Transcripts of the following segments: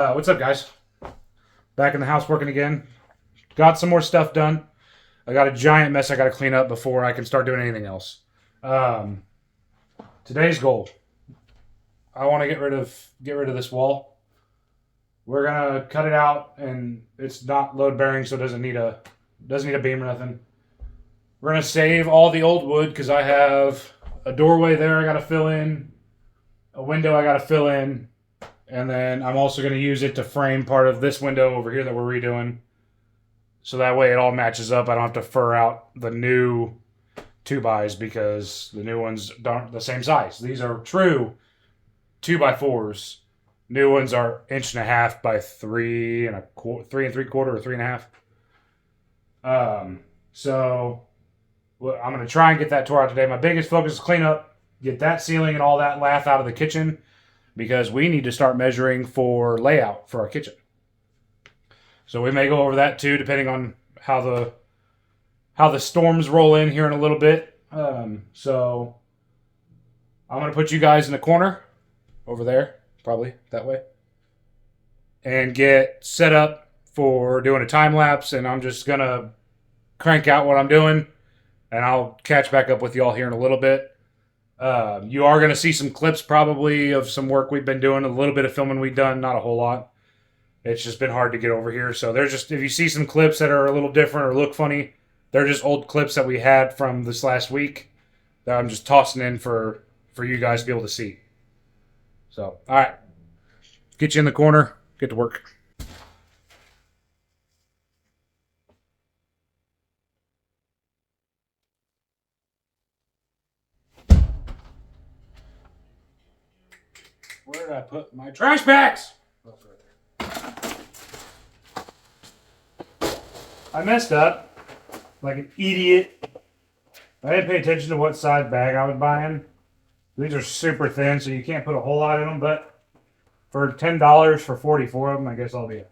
What's up, guys? Back in the house working again. Got some more stuff done. I got a giant mess I got to clean up before I can start doing anything else. Um, Today's goal: I want to get rid of this wall. We're gonna cut it out, and it's not load bearing, so it doesn't need a beam or nothing. We're gonna save all the old wood because I have a doorway there I got to fill in, a window I got to fill in, and then I'm also going to use it to frame part of this window over here that we're redoing. So that way it all matches up. I don't have to fur out the new 2x because the new ones aren't the same size. These are true 2x4s. New ones are 1.5 by 3 3 3/4 or 3.5. So I'm going to try and get that tore out today. My biggest focus is clean up, get that ceiling and all that lath out of the kitchen, because we need to start measuring for layout for our kitchen. So we may go over that too, depending on how the storms roll in here in a little bit. So I'm going to put you guys in the corner over there, probably that way, and get set up for doing a time lapse. And I'm just going to crank out what I'm doing, and I'll catch back up with y'all here in a little bit. You are going to see some clips probably of some work we've been doing, a little bit of filming we've done, not a whole lot. It's just been hard to get over here. So there's just, if you see some clips that are a little different or look funny, they're just old clips that we had from this last week that I'm just tossing in for you guys to be able to see. So, all right. Get you in the corner. Get to work. Where did I put my trash bags? Oh, right there. I messed up like an idiot. I didn't pay attention to what size bag I was buying. These are super thin, so you can't put a whole lot in them, but for $10 for 44 of them, I guess I'll be it.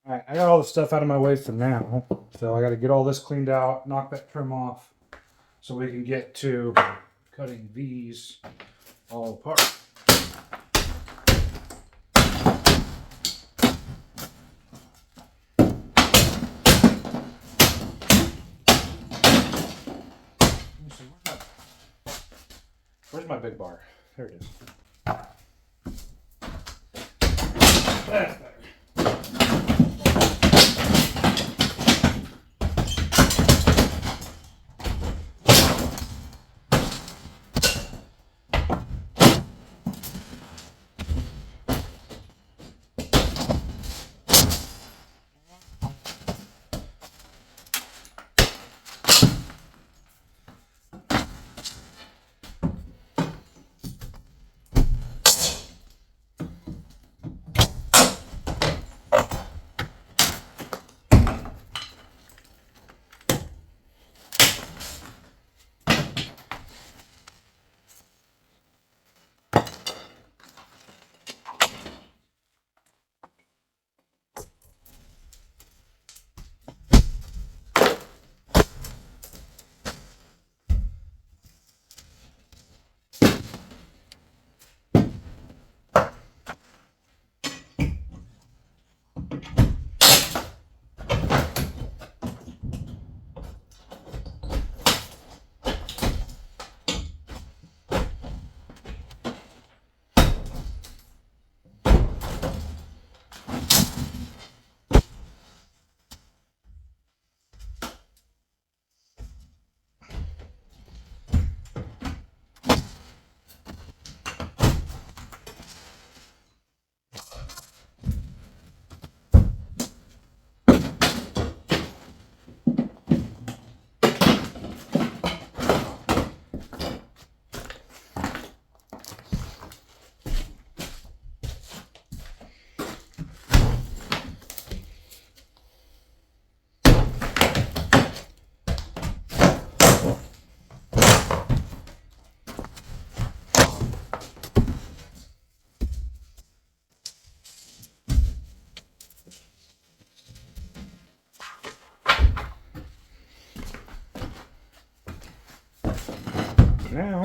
Alright, I got all the stuff out of my way for now. So I got to get all this cleaned out, knock that trim off, so we can get to cutting these all apart. Where's my big bar? There it is. That's better. Now,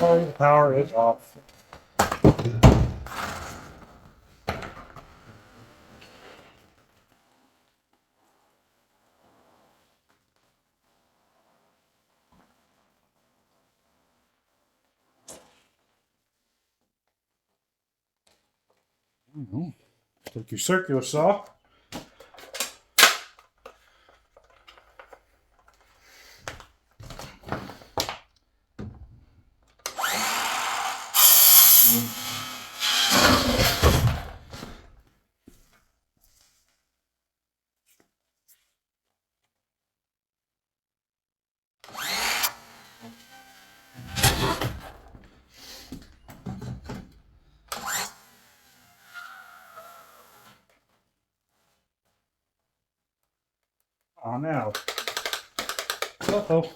the power is off. Take your circular saw. on now. Uh-oh.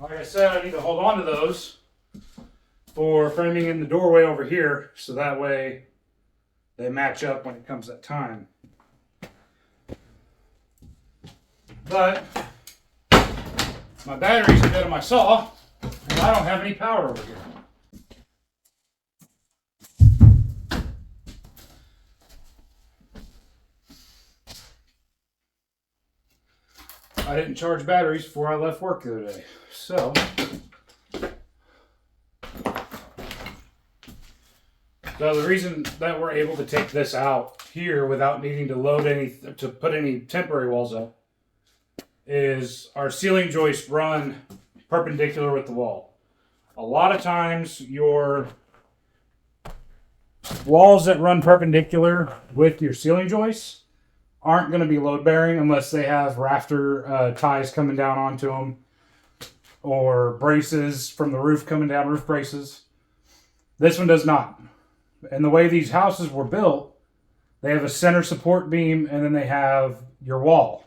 Like I said, I need to hold on to those for framing in the doorway over here, so that way they match up when it comes that time. But my batteries are dead on my saw, and I don't have any power over here. I didn't charge batteries before I left work the other day. So the reason that we're able to take this out here without needing to put any temporary walls up is our ceiling joists run perpendicular with the wall. A lot of times your walls that run perpendicular with your ceiling joists aren't going to be load bearing unless they have rafter ties coming down onto them or braces from the roof coming down, roof braces. This one does not. And the way these houses were built, they have a center support beam and then they have your wall.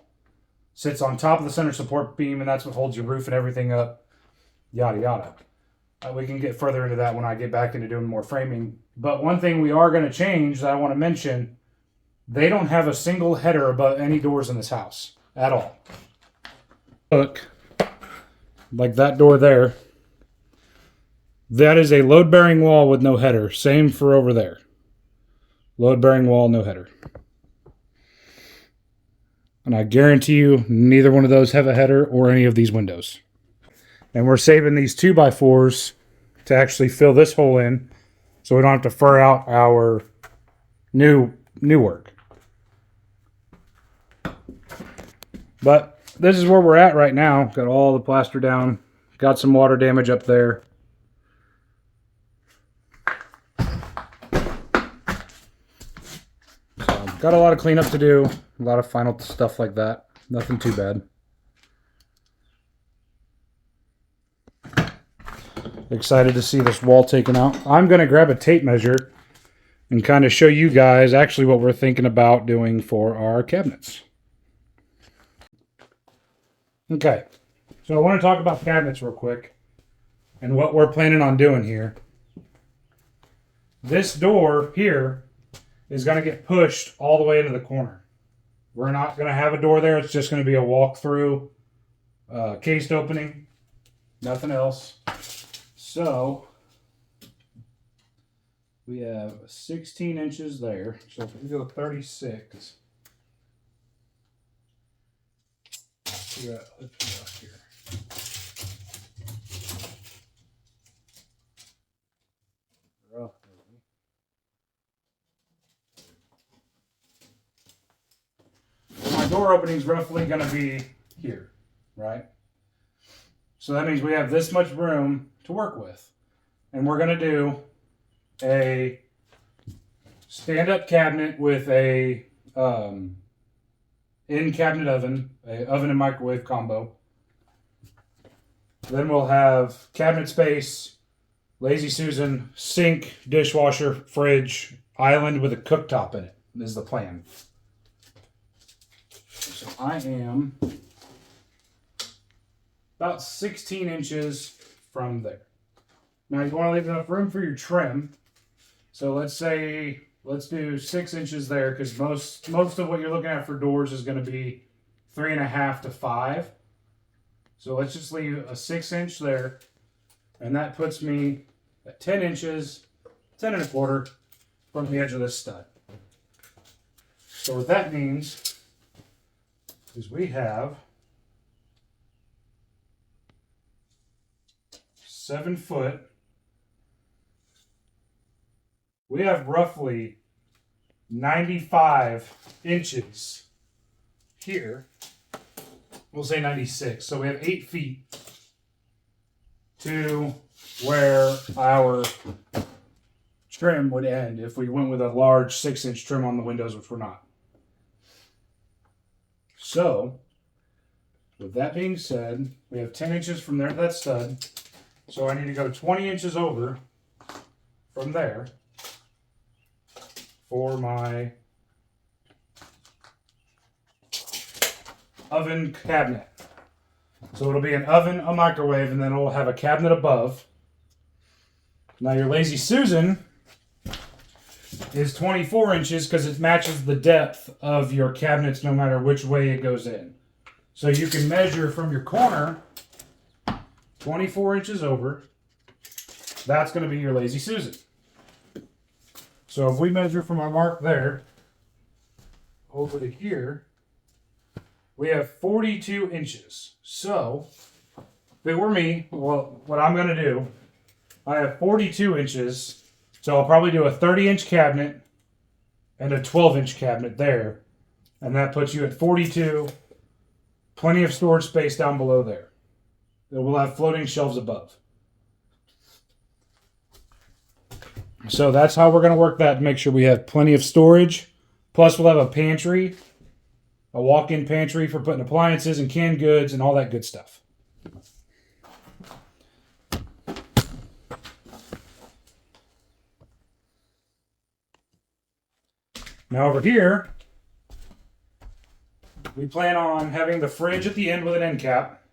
Sits on top of the center support beam and that's what holds your roof and everything up, yada yada. We can get further into that when I get back into doing more framing. But one thing we are going to change that I want to mention, they don't have a single header above any doors in this house at all. Look, like that door there. That is a load-bearing wall with no header. Same for over there. Load-bearing wall, no header. And I guarantee you, neither one of those have a header or any of these windows. And we're saving these 2x4s to actually fill this hole in so we don't have to fur out our new work. But this is where we're at right now. Got all the plaster down. Got some water damage up there. So, got a lot of cleanup to do. A lot of final stuff like that. Nothing too bad. Excited to see this wall taken out. I'm going to grab a tape measure and kind of show you guys actually what we're thinking about doing for our cabinets. Okay, so I want to talk about cabinets real quick and what we're planning on doing here. This door here is going to get pushed all the way into the corner. We're not going to have a door there. It's just going to be a walk-through cased opening. Nothing else. So we have 16 inches there. So if we go 36, let's go here. My door opening is roughly going to be here, right? So that means we have this much room to work with. And we're going to do a stand-up cabinet with a in-cabinet oven, a oven and microwave combo. Then we'll have cabinet space, Lazy Susan, sink, dishwasher, fridge, island with a cooktop in it is the plan. So I am about 16 inches from there. Now you want to leave enough room for your trim. So let's do 6 inches there because most of what you're looking at for doors is going to be 3.5 to 5. So let's just leave a 6 inch there. And that puts me at 10 inches, 10 1/4 from the edge of this stud. So what that means is we have 7 foot. We have roughly 95 inches here. We'll say 96. So we have 8 feet to where our trim would end if we went with a large 6-inch trim on the windows, which we're not. So, with that being said, we have 10 inches from there to that stud. So I need to go 20 inches over from there for my oven cabinet. So it'll be an oven, a microwave, and then it'll have a cabinet above. Now your Lazy Susan is 24 inches because it matches the depth of your cabinets no matter which way it goes in. So you can measure from your corner 24 inches over. That's going to be your Lazy Susan. So if we measure from our mark there over to here, we have 42 inches. So if it were me, well, what I'm going to do, I have 42 inches. So I'll probably do a 30-inch cabinet and a 12-inch cabinet there. And that puts you at 42. Plenty of storage space down below there. We'll have floating shelves above. So that's how we're going to work that to make sure we have plenty of storage. Plus we'll have a pantry, a walk-in pantry for putting appliances and canned goods and all that good stuff. Now over here, we plan on having the fridge at the end with an end cap.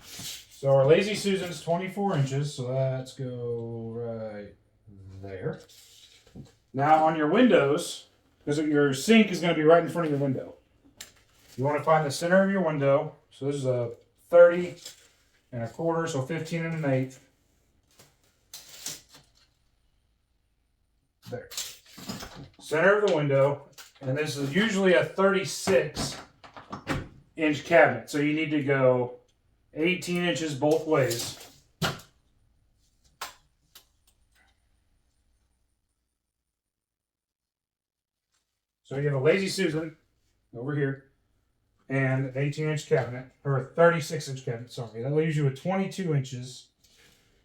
So our Lazy Susan's 24 inches, so let's go right there. Now on your windows, because your sink is going to be right in front of your window, you want to find the center of your window. So this is a 30 and a quarter, so 15 and an eighth. There. Center of the window, and this is usually a 36-inch cabinet, so you need to go 18 inches both ways. So you have a Lazy Susan over here and an 18-inch cabinet, or a 36-inch cabinet, sorry. That leaves you with 22 inches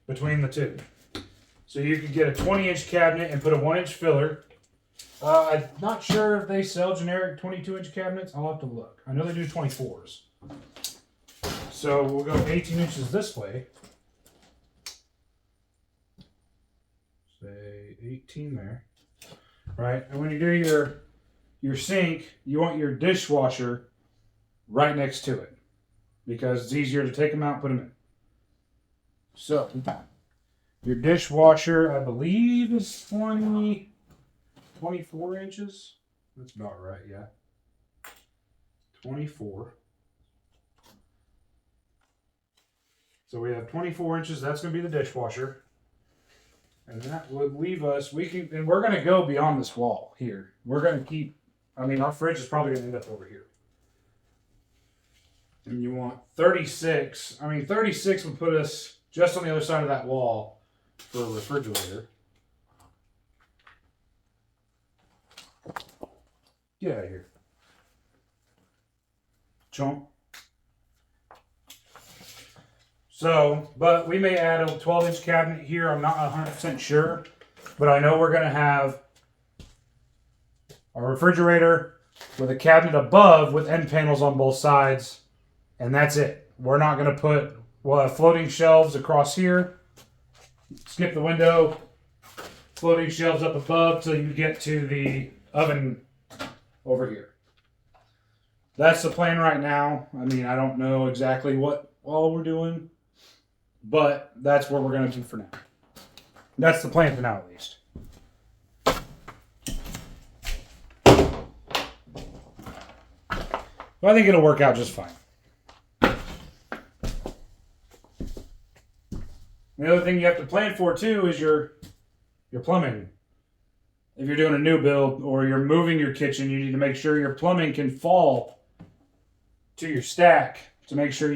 between the two. So you could get a 20-inch cabinet and put a 1-inch filler. I'm not sure if they sell generic 22-inch cabinets. I'll have to look. I know they do 24s. So we'll go 18 inches this way. Say 18 there. Right? And when you do your sink, you want your dishwasher right next to it, because it's easier to take them out and put them in. So your dishwasher, I believe, is 24 inches. That's about right, yeah. 24. So we have 24 inches. That's going to be the dishwasher. And that would leave us, and we're going to go beyond this wall here. We're going to keep, our fridge is probably going to end up over here. And you want 36. 36 would put us just on the other side of that wall for a refrigerator. Get out of here. Chomp. So, but we may add a 12-inch cabinet here. I'm not 100% sure. But I know we're going to have a refrigerator with a cabinet above with end panels on both sides. And that's it. We're not going to we'll have floating shelves across here. Skip the window. Floating shelves up above till you get to the oven over here. That's the plan right now. I don't know exactly what all we're doing, but that's what we're going to do for now. That's the plan for now, at least. But I think it'll work out just fine. The other thing you have to plan for too is your plumbing. if you're doing a new build or you're moving your kitchen, you need to make sure your plumbing can fall to your stack to make sure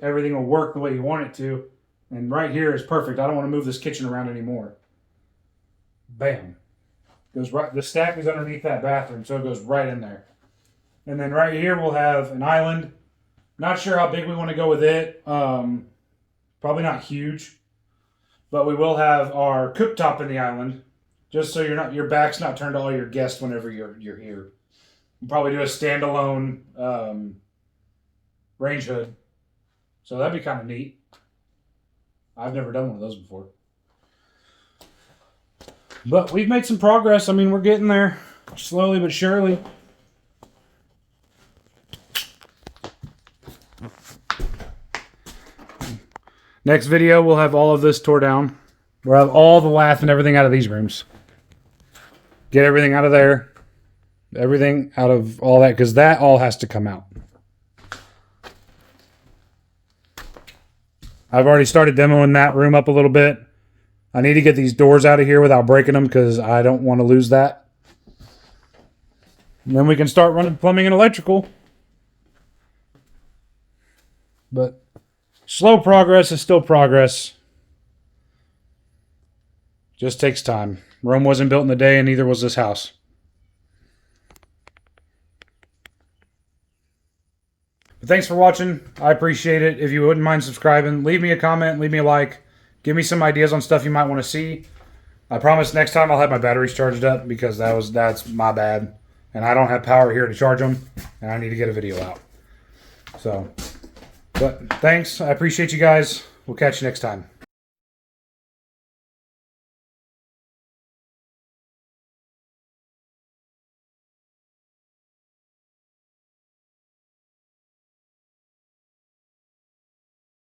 everything will work the way you want it to. And right here is perfect. I don't want to move this kitchen around anymore. Bam. Goes right. The stack is underneath that bathroom, so it goes right in there. And then right here we'll have an island. Not sure how big we want to go with it. Probably not huge, but we will have our cooktop in the island, just so your back's not turned to all your guests whenever you're here. We'll probably do a standalone range hood, so that'd be kind of neat. I've never done one of those before, but we've made some progress. I mean, we're getting there slowly but surely. Next video, we'll have all of this tore down. We'll have all the lath and everything out of these rooms. Get everything out of there. Everything out of all that, because that all has to come out. I've already started demoing that room up a little bit. I need to get these doors out of here without breaking them, because I don't want to lose that. And then we can start running plumbing and electrical. But slow progress is still progress. Just takes time. Rome wasn't built in a day, and neither was this house. But thanks for watching. I appreciate it. If you wouldn't mind subscribing, leave me a comment, leave me a like. Give me some ideas on stuff you might want to see. I promise next time I'll have my batteries charged up, because that's my bad. And I don't have power here to charge them, and I need to get a video out. So, but thanks. I appreciate you guys. We'll catch you next time.